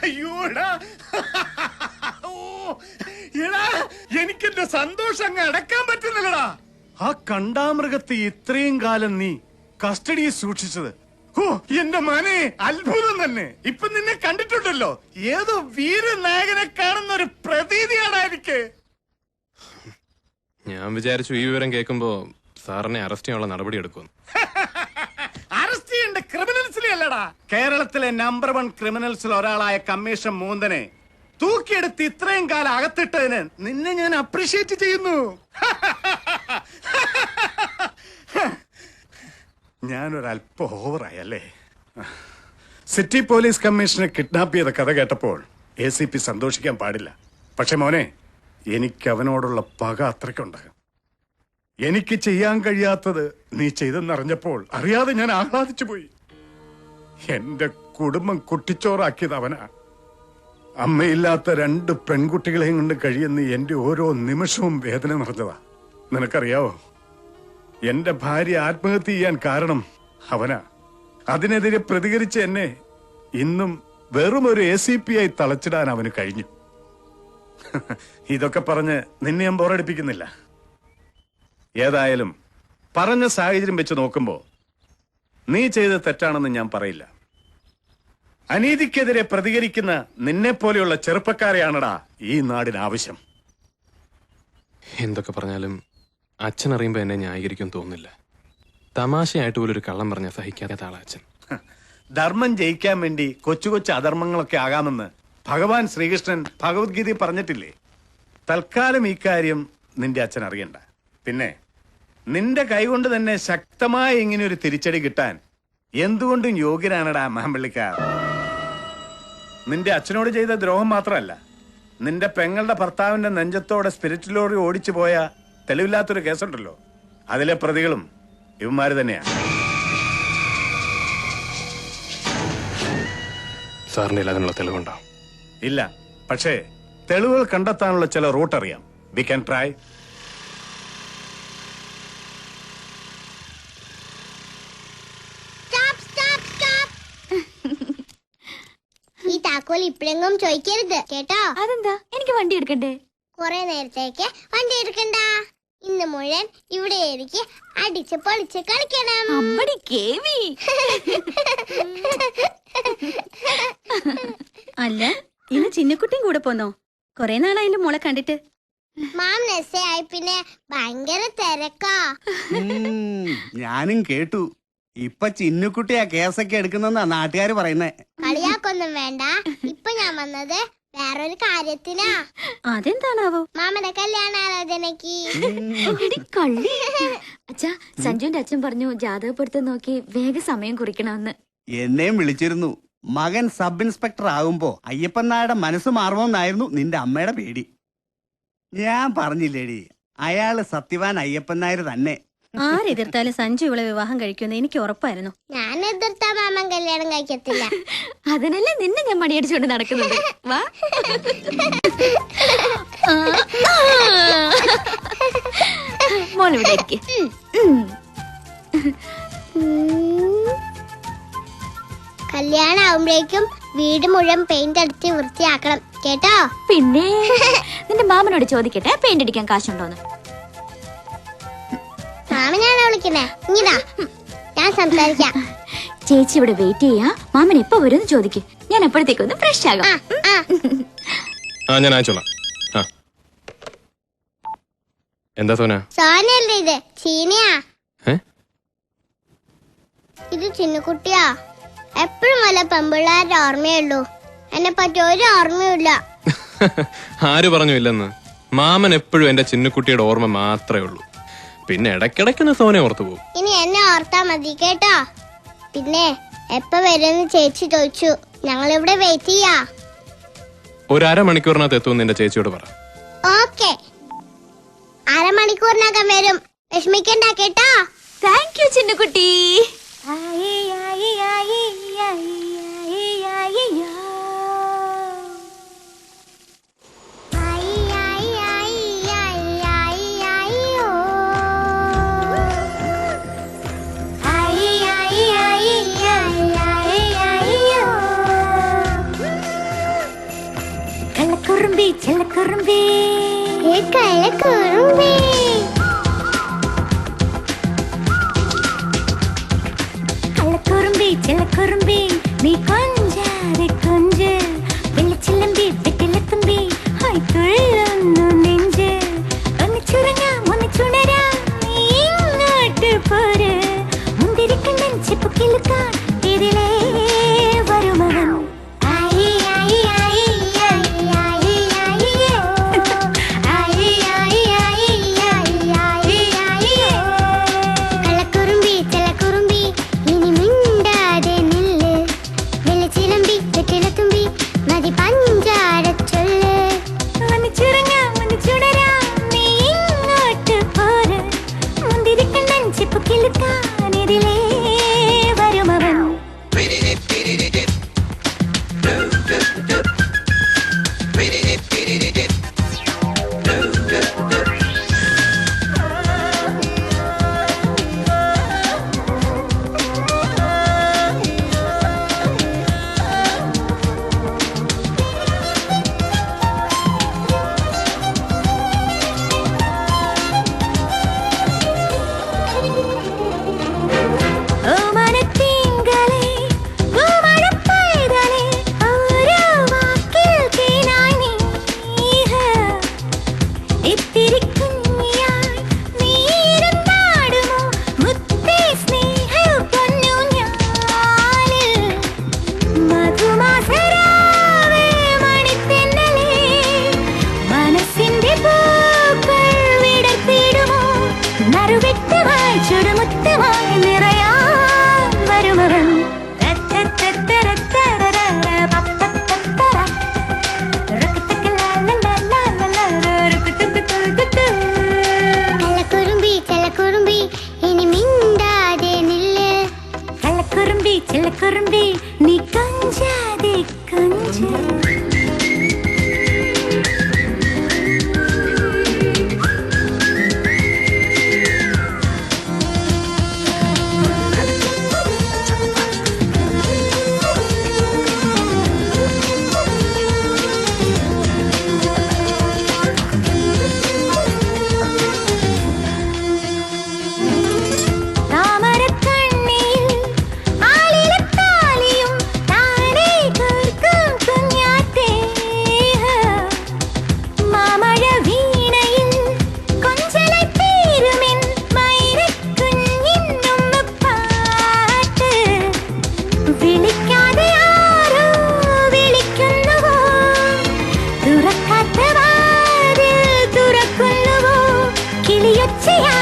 അയ്യോടാ, എനിക്കെന്റെ സന്തോഷം അങ്ങ് അടക്കാൻ പറ്റുന്നില്ലടാ. ആ കണ്ടാമൃഗത്തെ ഇത്രയും കാലം നീ കസ്റ്റഡിയിൽ സൂക്ഷിച്ചത്, ഓ എന്റെ മോനെ, അത്ഭുതം തന്നെ. ഇപ്പൊ നിന്നെ കണ്ടിട്ടുണ്ടല്ലോ, ഏതോ വീരനായകനെ കാണുന്ന ഒരു പ്രതീതിയാണ് എനിക്ക്. ഞാൻ വിചാരിച്ചു ഈ വിവരം കേൾക്കുമ്പോ സാറിനെ അറസ്റ്റ് ചെയ്യാനുള്ള നടപടി എടുക്കുമെന്ന്. അറസ്റ്റ് ചെയ്യേണ്ട ക്രിമിനൽസിലെ അല്ലടാ, കേരളത്തിലെ നമ്പർ 1 ക്രിമിനൽസിൽ ഒരാളായ കമ്മീഷൻ മൂന്തനെ തൂക്കിയെടുത്ത് ഇത്രയും കാലം അകത്തിട്ടതിന് നിന്നെ ഞാൻ അപ്രീഷിയേറ്റ് ചെയ്യുന്നു. ഞാനൊരല്പം ഓവറായല്ലേ. സിറ്റി പോലീസ് കമ്മീഷനെ കിഡ്നാപ്പ് ചെയ്ത കഥ കേട്ടപ്പോൾ ACP സന്തോഷിക്കാൻ പാടില്ല. പക്ഷെ മോനെ, എനിക്ക് അവനോടുള്ള പക അത്രയ്ക്കുണ്ട്. എനിക്ക് ചെയ്യാൻ കഴിയാത്തത് നീ ചെയ്തെന്നറിഞ്ഞപ്പോൾ അറിയാതെ ഞാൻ ആഹ്ലാദിച്ചു പോയി. എന്റെ കുടുംബം കുട്ടിച്ചോറാക്കിയത് അവനാ. അമ്മയില്ലാത്ത 2 പെൺകുട്ടികളെയും കൊണ്ട് കഴിയുന്ന എന്റെ ഓരോ നിമിഷവും വേദന നിറഞ്ഞതാ. നിനക്കറിയാവോ, എന്റെ ഭാര്യ ആത്മഹത്യ ചെയ്യാൻ കാരണം അവനാ. അതിനെതിരെ പ്രതികരിച്ച എന്നെ ഇന്നും വെറും ഒരു ACP ആയി തളച്ചിടാൻ അവന് കഴിഞ്ഞു. ഇതൊക്കെ പറഞ്ഞ് നിന്നെ ഞാൻ ബോറടിപ്പിക്കുന്നില്ല. ഏതായാലും പറഞ്ഞ സാഹചര്യം വെച്ച് നോക്കുമ്പോ നീ ചെയ്ത് തെറ്റാണെന്ന് ഞാൻ പറയില്ല. അനീതിക്കെതിരെ പ്രതികരിക്കുന്ന നിന്നെ പോലെയുള്ള ചെറുപ്പക്കാരെയാണടാ ഈ നാടിന് ആവശ്യം. എന്തൊക്കെ പറഞ്ഞാലും അച്ഛൻ അറിയുമ്പോ എന്നെ ന്യായീകരിക്കും തോന്നുന്നില്ല. തമാശയായിട്ട് പോലും ഒരു കള്ളം പറഞ്ഞ സഹിക്കാത്ത ആളാ അച്ഛൻ. ധർമ്മം ജയിക്കാൻ വേണ്ടി കൊച്ചു കൊച്ചു അധർമ്മങ്ങളൊക്കെ ആകാമെന്ന് ഭഗവാൻ ശ്രീകൃഷ്ണൻ ഭഗവത്ഗീതയിൽ പറഞ്ഞിട്ടില്ലേ? തൽക്കാലം ഈ കാര്യം നിന്റെ അച്ഛൻ അറിയണ്ട. പിന്നെ നിന്റെ കൈകൊണ്ട് തന്നെ ശക്തമായ ഇങ്ങനെ ഒരു തിരിച്ചടി കിട്ടാൻ എന്തുകൊണ്ടും യോഗ്യനാണടാ മാമ്പള്ളിക്കാർ. നിന്റെ അച്ഛനോട് ചെയ്ത ദ്രോഹം മാത്രമല്ല, നിന്റെ പെങ്ങളുടെ ഭർത്താവിന്റെ നെഞ്ചത്തോടെ സ്പിരിറ്റ് ലോറി ഓടിച്ചു പോയ തെളിവില്ലാത്തൊരു കേസുണ്ടല്ലോ, അതിലെ പ്രതികളും ഇവന്മാര് തന്നെയാ. സാറിന്റെ അതിനുള്ള തെളിവുണ്ടോ? ഇല്ല, പക്ഷേ തെളിവുകൾ കണ്ടെത്താനുള്ള ചില റൂട്ട് അറിയാം. We can try. ഈ താക്കോൽ ഇപ്പോഴെങ്ങും ചോദിക്കരുത് കേട്ടോ. അതെന്താ? എനിക്ക് വണ്ടി എടുക്കണ്ടേ? കുറെ നേരത്തേക്ക് വണ്ടി എടുക്കണ്ട. ഇന്ന് മുഴുവൻ ഇവിടെ എനിക്ക് അടിച്ച് പൊളിച്ച് കളിക്കണം. അമ്മടി കേവി. അല്ല, ഇന്ന് ചിന്നക്കുട്ടിയും കൂടെ പോന്നോ? കൊറേ നാളായില്ലേ മോളെ കണ്ടിട്ട്. മാം നെസ്സയായി പിന്നെ ഭയങ്കര തിരക്കാ. ഞാനും കേട്ടു. ഇപ്പൊ ചിന്നുകുട്ടിയാ കേസൊക്കെ എടുക്കുന്നെന്നാ നാട്ടുകാര് പറയുന്നേ. കളിയാക്കൊന്നും വേണ്ട. ഇപ്പൊ ഞാൻ വന്നത് വേറൊരു കാര്യത്തിനാ. അതെന്താണാവോ? മാമന്റെ കല്യാണാലോചനക്ക്. അച്ഛാ, സഞ്ജുവിന്റെ അച്ഛൻ പറഞ്ഞു ജാതകപ്പെടുത്തം നോക്കി വേഗം സമയം കുറിക്കണമെന്ന്. എന്നെയും വിളിച്ചിരുന്നു. മകൻ സബ് ഇൻസ്പെക്ടർ ആകുമ്പോ അയ്യപ്പൻ നായരുടെ മനസ്സ് മാറുമെന്നായിരുന്നു നിന്റെ അമ്മയുടെ പേടി. ഞാൻ പറഞ്ഞില്ലേടി, അയാള് സത്യവാൻ അയ്യപ്പൻ നായർ തന്നെ. ആരെതിർത്താലും സഞ്ജു ഇവളെ വിവാഹം കഴിക്കുമെന്ന് എനിക്ക് ഉറപ്പായിരുന്നു. ഞാൻ എതിർത്താ മാമൻ കല്യാണം കഴിക്കത്തില്ല. അതിനല്ലേ നിന്നെ ഞാൻ മണിയടിച്ചുകൊണ്ട് നടക്കുന്നുണ്ട്. വാ. മോളിവിടെ ഇരിക്ക്. കല്യാണം ആവുമ്പോഴേക്കും വീട് മുഴുവൻ പെയിന്റ് അടിച്ച് വൃത്തിയാക്കണം കേട്ടോ. പിന്നെ നിന്റെ മാമനോട് ചോദിക്കട്ടെ പെയിന്റ് അടിക്കാൻ കാശുണ്ടോന്ന്. മാമനാണോ വിളിക്കുന്നേ? ഇങ്ങിതാ, ഞാൻ സംസാരിക്കാം. ചേച്ചി ഇവിടെ വെയിറ്റ് ചെയ്യാ. മാമൻ എപ്പോ വരും ചോദിക്കും. ഞാൻ എപ്പോഴത്തേക്കൊന്ന് ഫ്രഷ് ആകാം. ഞാൻ അയച്ചോളാം. എന്താ സോന? സോനയല്ലേ ഇത്? ചീനയാ. ഇത് ചിന്നുകുട്ടിയാ. എപ്പോഴും വല്ല പെമ്പിള്ളാരുടെ ഓർമ്മയുള്ളൂ. എന്നെ പറ്റി ഒരു ഓർമ്മയില്ല. ആര് പറഞ്ഞു ഇല്ലെന്ന്? മാമൻ എപ്പോഴും എന്റെ ചിന്നുകുട്ടിയുടെ ഓർമ്മ മാത്രമേ ഉള്ളൂ. പിന്നെ ഇടയ്ക്കിടയ്ക്കൊന്ന് സോനെ ഓർത്തു പോകും. ഇനി എന്നെ ഓർത്താ മതി കേട്ടോ. പിന്നെ എപ്പ വരുമെന്ന് ചേച്ചി ചോദിച്ചു. ഞങ്ങളിവിടെ വെയിറ്റ് ചെയ്യാ. ഒരു അരമണിക്കൂറിനകത്ത് എത്തുമെന്ന് നിന്റെ ചേച്ചിയോട് പറ. ഓക്കെ, അരമണിക്കൂറിനകം വരും. വിഷമിക്കണ്ട കേട്ടോ. താങ്ക് യു ചിന്നുകുട്ടി. കള്ളക്കുറുമ്പി ചെല്ലക്കുറുമ്പി കള്ളക്കുറുമ്പി കള്ളക്കുറുമ്പി ചെല്ലക്കുറുമ്പി നീ കൊഞ്ചാതെ കൊഞ്ച് വെള്ളച്ചിലമ്പി വെട്ടിലത്തുമ്പി ഹായ് തുള്ളുന്നു നെഞ്ച് ഒന്ന് ചുരുങ്ങാം ഒന്ന് ചുണരാം നീ ഇങ്ങോട്ട് പോര് മുന്തിരിക്കണ്ണൻ ചെപ്പ് കിളുക്കാൻ ഇതിലേ വരുമവൻ കള്ളക്കുറുമ്പി ചെല്ലക്കുറുമ്പി ഇനി മിണ്ടാതെ നില്ല് വെള്ളച്ചിലമ്പി വെട്ടിലത്തുമ്പി മതി പഞ്ചാര ചൊല്ല് ഒന്ന് ചുരുങ്ങാം ഒന്ന് ചുണരാം നീ ഇങ്ങോട്ട് പോര് മുന്തിരിക്കണ്ണൻ ചെപ്പ് കിളുക്കാൻ ഇതിലേ വരുമവൻ ഓ മനത്തിങ്കളേ ഓ മഴപ്പൈതലേ ഓരോ വാക്കിൽ തേനായി നീ ഇത്തിരി കുഞ്ഞിയായി നീ ഇരുന്നാടുമോ മുത്തേ സ്നേഹ പൊന്നു ഞാനിൽ മധുമാസരാവേ മണിത്തെന്നലേ മനസ്സിന്റെ പൂക്കൾ വിടർത്തിടുമോ നറുവെട്ടുമായി ചുടുമുത്തുമായി നിറയാൻ വരുമവൻ കള്ളക്കുറുമ്പി ചെല്ലക്കുറുമ്പി ഇനി മിണ്ടാതെ നില്ല് കള്ളക്കുറുമ്പി ചെല്ലക്കുറുമ്പി നീ കൊഞ്ചാതെ കൊഞ്ച് താമരക്കണ്ണിയിൽ ആലിലത്താലിയും താനേ കോർക്കും കുഞ്ഞാറ്റേ മാമഴ വീണയിൽ കൊഞ്ചലായി തീരുമെൻ മൈനക്കുഞ്ഞിന്നുമ്മ പാട്ട് വിളിക്കാതെ ആരോ വിളിക്കുന്നുവോ തുറക്കാത്ത വാതിൽ തുറക്കുന്നുവോ കിളിയൊച്ചയാ